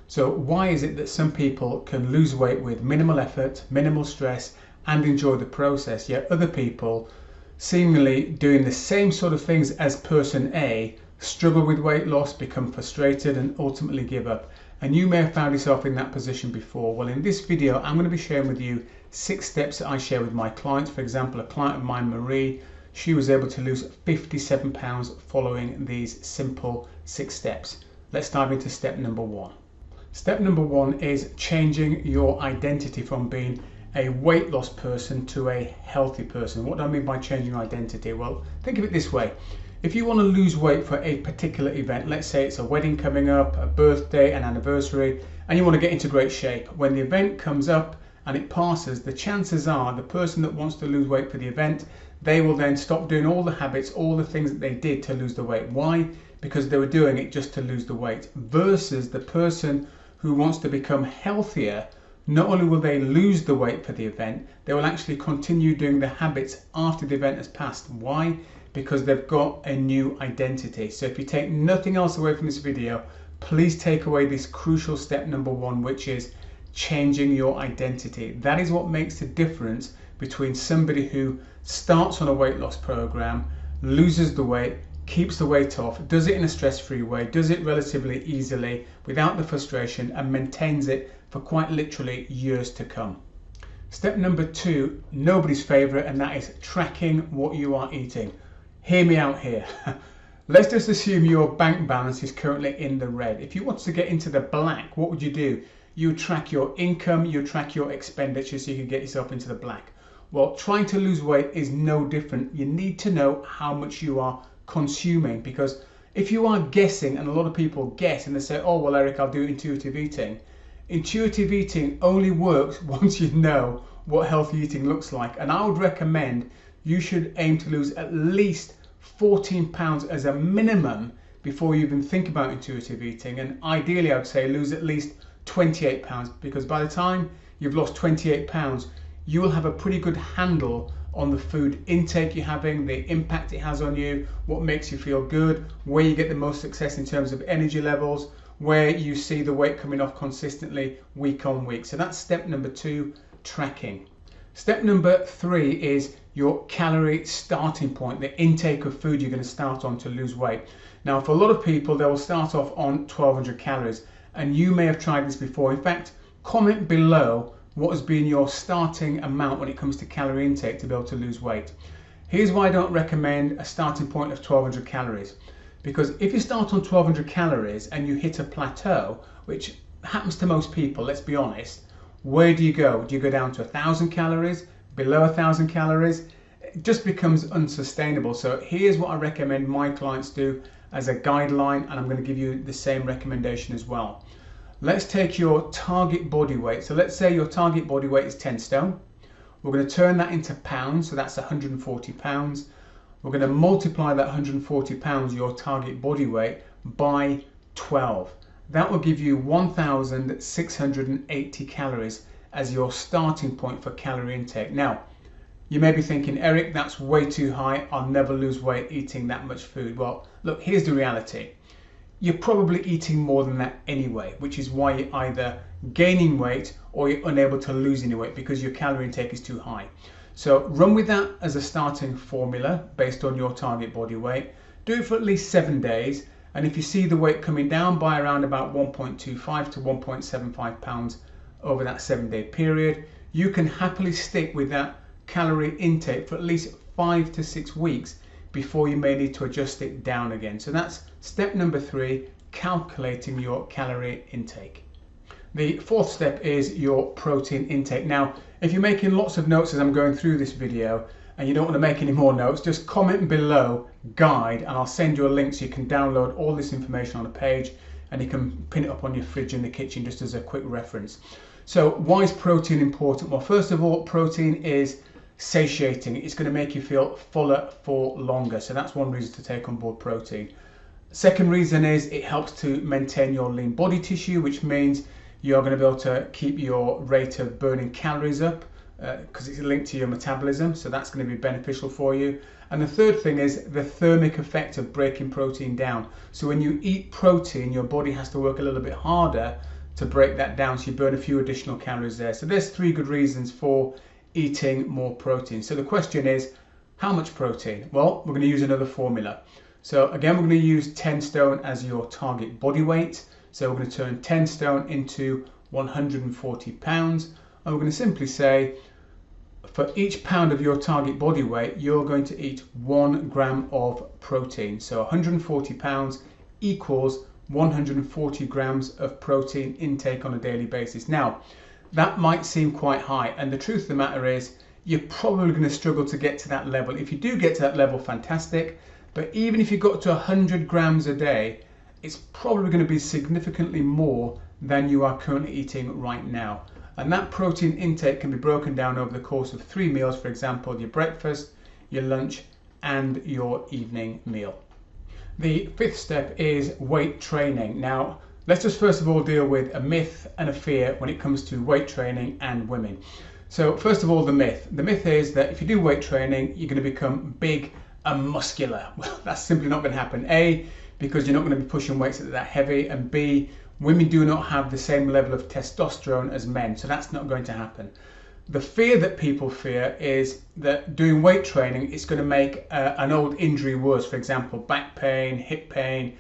So why is it that some people can lose weight with minimal effort, minimal stress, and enjoy the process, yet other people seemingly doing the same sort of things as person A struggle with weight loss, become frustrated, and ultimately give up? And you may have found yourself in that position before. Well, in this video, I'm going to be sharing with you 6 steps that I share with my clients. For example, a client of mine, Marie, she was able to lose 57 pounds following these simple 6 steps. Let's dive into step number 1. Step number 1 is changing your identity from being a weight loss person to a healthy person. What do I mean by changing your identity? Well, think of it this way. If you want to lose weight for a particular event, let's say it's a wedding coming up, a birthday, an anniversary, and you want to get into great shape, when the event comes up and it passes, the chances are the person that wants to lose weight for the event, they will then stop doing all the habits, all the things that they did to lose the weight. Why? Because they were doing it just to lose the weight. Versus the person who wants to become healthier, not only will they lose the weight for the event, they will actually continue doing the habits after the event has passed. Why? Because they've got a new identity. So if you take nothing else away from this video, please take away this crucial step number 1, which is changing your identity. That is what makes the difference between somebody who starts on a weight loss program, loses the weight, keeps the weight off, does it in a stress-free way, does it relatively easily without the frustration, and maintains it for quite literally years to come. Step number 2, nobody's favorite, and that is tracking what you are eating. Hear me out here. Let's just assume your bank balance is currently in the red. If you want to get into the black, what would you do? You track your income, you track your expenditure so you can get yourself into the black. Well, trying to lose weight is no different. You need to know how much you are consuming, because if you are guessing, and a lot of people guess and they say, oh well, Eric, I'll do intuitive eating. Intuitive eating only works once you know what healthy eating looks like, and I would recommend you should aim to lose at least 14 pounds as a minimum before you even think about intuitive eating, and ideally I would say lose at least 28 pounds, because by the time you've lost 28 pounds you will have a pretty good handle on the food intake you're having, the impact it has on you, what makes you feel good, where you get the most success in terms of energy levels, where you see the weight coming off consistently week on week. So that's step number 2, tracking. Step number 3 is your calorie starting point, the intake of food you're going to start on to lose weight. Now, for a lot of people, they will start off on 1200 calories, and you may have tried this before. In fact, comment below what has been your starting amount when it comes to calorie intake to be able to lose weight. Here's why I don't recommend a starting point of 1200 calories. Because if you start on 1200 calories and you hit a plateau, which happens to most people, let's be honest, where do you go? Do you go down to 1000 calories, below 1000 calories? It just becomes unsustainable. So here's what I recommend my clients do as a guideline, and I'm going to give you the same recommendation as well. Let's take your target body weight. So let's say your target body weight is 10 stone. We're going to turn that into pounds, so that's 140 pounds. We're going to multiply that 140 pounds, your target body weight, by 12. That will give you 1,680 calories as your starting point for calorie intake. Now, you may be thinking, Eric, that's way too high. I'll never lose weight eating that much food. Well, look, here's the reality. You're probably eating more than that anyway, which is why you're either gaining weight or you're unable to lose any weight because your calorie intake is too high. So run with that as a starting formula based on your target body weight. Do it for at least 7 days, and if you see the weight coming down by around about 1.25 to 1.75 pounds over that 7-day period, you can happily stick with that calorie intake for at least 5 to 6 weeks before you may need to adjust it down again. So that's step number 3, calculating your calorie intake. The 4th step is your protein intake. Now, if you're making lots of notes as I'm going through this video and you don't want to make any more notes, just comment below guide and I'll send you a link so you can download all this information on a page and you can pin it up on your fridge in the kitchen just as a quick reference. So why is protein important? Well, first of all, protein is satiating. It's going to make you feel fuller for longer. So that's one reason to take on board protein. Second reason is it helps to maintain your lean body tissue, which means you're going to be able to keep your rate of burning calories up because it's linked to your metabolism. So that's going to be beneficial for you. And the third thing is the thermic effect of breaking protein down. So when you eat protein, your body has to work a little bit harder to break that down, so you burn a few additional calories there. So there's 3 good reasons for eating more protein. So the question is, how much protein? Well, we're going to use another formula. So again, we're going to use 10 stone as your target body weight. So we're going to turn 10 stone into 140 pounds. And we're going to simply say, for each pound of your target body weight, you're going to eat 1 gram of protein. So 140 pounds equals 140 grams of protein intake on a daily basis. Now, that might seem quite high, and the truth of the matter is you're probably going to struggle to get to that level. If you do get to that level, fantastic, but even if you got to 100 grams a day, it's probably going to be significantly more than you are currently eating right now. And that protein intake can be broken down over the course of 3 meals, for example, your breakfast, your lunch, and your evening meal. The 5th step is weight training. Now, let's just first of all deal with a myth and a fear when it comes to weight training and women. So first of all, the myth. The myth is that if you do weight training, you're going to become big and muscular. Well, that's simply not going to happen. A, because you're not going to be pushing weights that are that heavy, and B, women do not have the same level of testosterone as men, so that's not going to happen. The fear that people fear is that doing weight training is going to make an old injury worse. For example, back pain, hip pain,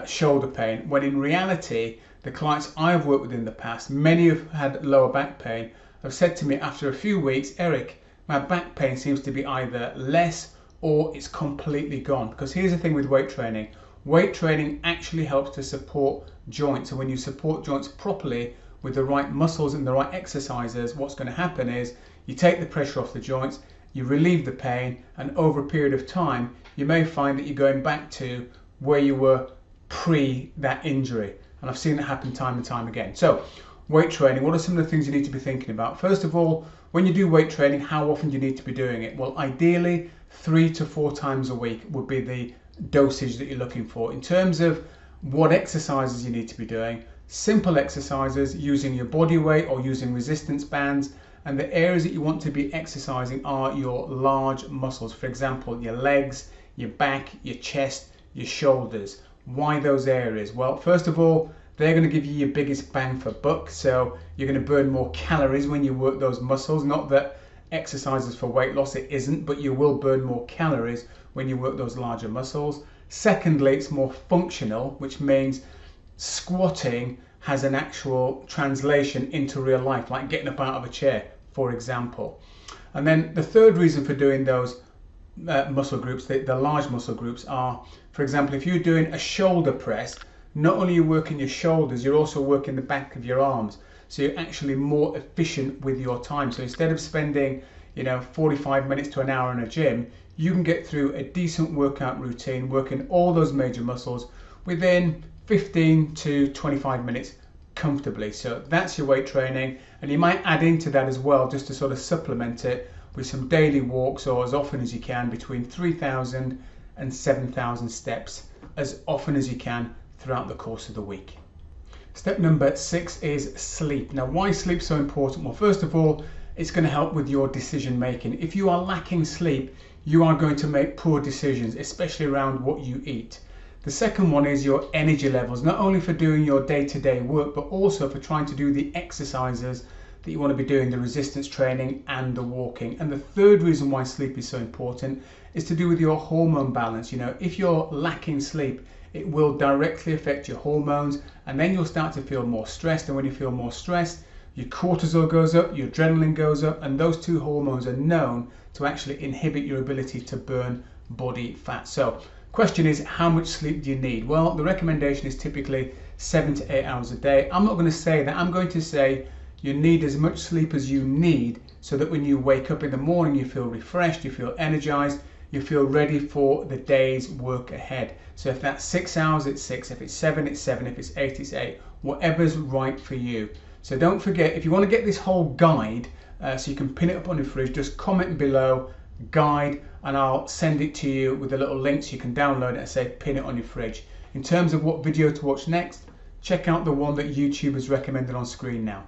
shoulder pain, when in reality, the clients I've worked with in the past, many have had lower back pain, have said to me after a few weeks, Eric, my back pain seems to be either less or it's completely gone. Because here's the thing with weight training. Weight training actually helps to support joints. So when you support joints properly with the right muscles and the right exercises, what's going to happen is you take the pressure off the joints, you relieve the pain, and over a period of time, you may find that you're going back to where you were pre that injury. And I've seen it happen time and time again. So weight training, what are some of the things you need to be thinking about? First of all, when you do weight training, how often do you need to be doing it? Well, ideally 3 to 4 times a week would be the dosage that you're looking for. In terms of what exercises you need to be doing, simple exercises using your body weight or using resistance bands, and the areas that you want to be exercising are your large muscles. For example, your legs, your back, your chest, your shoulders. Why those areas? Well, first of all, they're going to give you your biggest bang for buck, so you're going to burn more calories when you work those muscles. Not that exercises for weight loss, it isn't, but you will burn more calories when you work those larger muscles. Secondly, it's more functional, which means squatting has an actual translation into real life, like getting up out of a chair, for example. And then the third reason for doing those muscle groups, the large muscle groups, are, for example, if you're doing a shoulder press, not only are you working your shoulders, you're also working the back of your arms. So you're actually more efficient with your time. So instead of spending 45 minutes to an hour in a gym, you can get through a decent workout routine, working all those major muscles within 15 to 25 minutes comfortably. So that's your weight training, and you might add into that as well, just to sort of supplement it, with some daily walks, or as often as you can, between 3,000 and 7,000 steps as often as you can throughout the course of the week. Step number 6 is sleep. Now, why is sleep so important? Well, first of all, it's going to help with your decision making. If you are lacking sleep, you are going to make poor decisions, especially around what you eat. The second one is your energy levels, not only for doing your day-to-day work, but also for trying to do the exercises that you want to be doing, the resistance training and the walking. And the third reason why sleep is so important is to do with your hormone balance. If you're lacking sleep, it will directly affect your hormones, and then you'll start to feel more stressed. And when you feel more stressed, your cortisol goes up, your adrenaline goes up, and those two hormones are known to actually inhibit your ability to burn body fat. So, question is, how much sleep do you need? Well, the recommendation is typically 7 to 8 hours a day. I'm not going to say that. I'm going to say you need as much sleep as you need, so that when you wake up in the morning, you feel refreshed, you feel energized, you feel ready for the day's work ahead. So if that's 6 hours, it's 6. If it's 7, it's 7. If it's 8, it's 8. Whatever's right for you. So don't forget, if you want to get this whole guide, so you can pin it up on your fridge, just comment below guide, and I'll send it to you with a little link so you can download it and say pin it on your fridge. In terms of what video to watch next, check out the one that YouTube has recommended on screen now.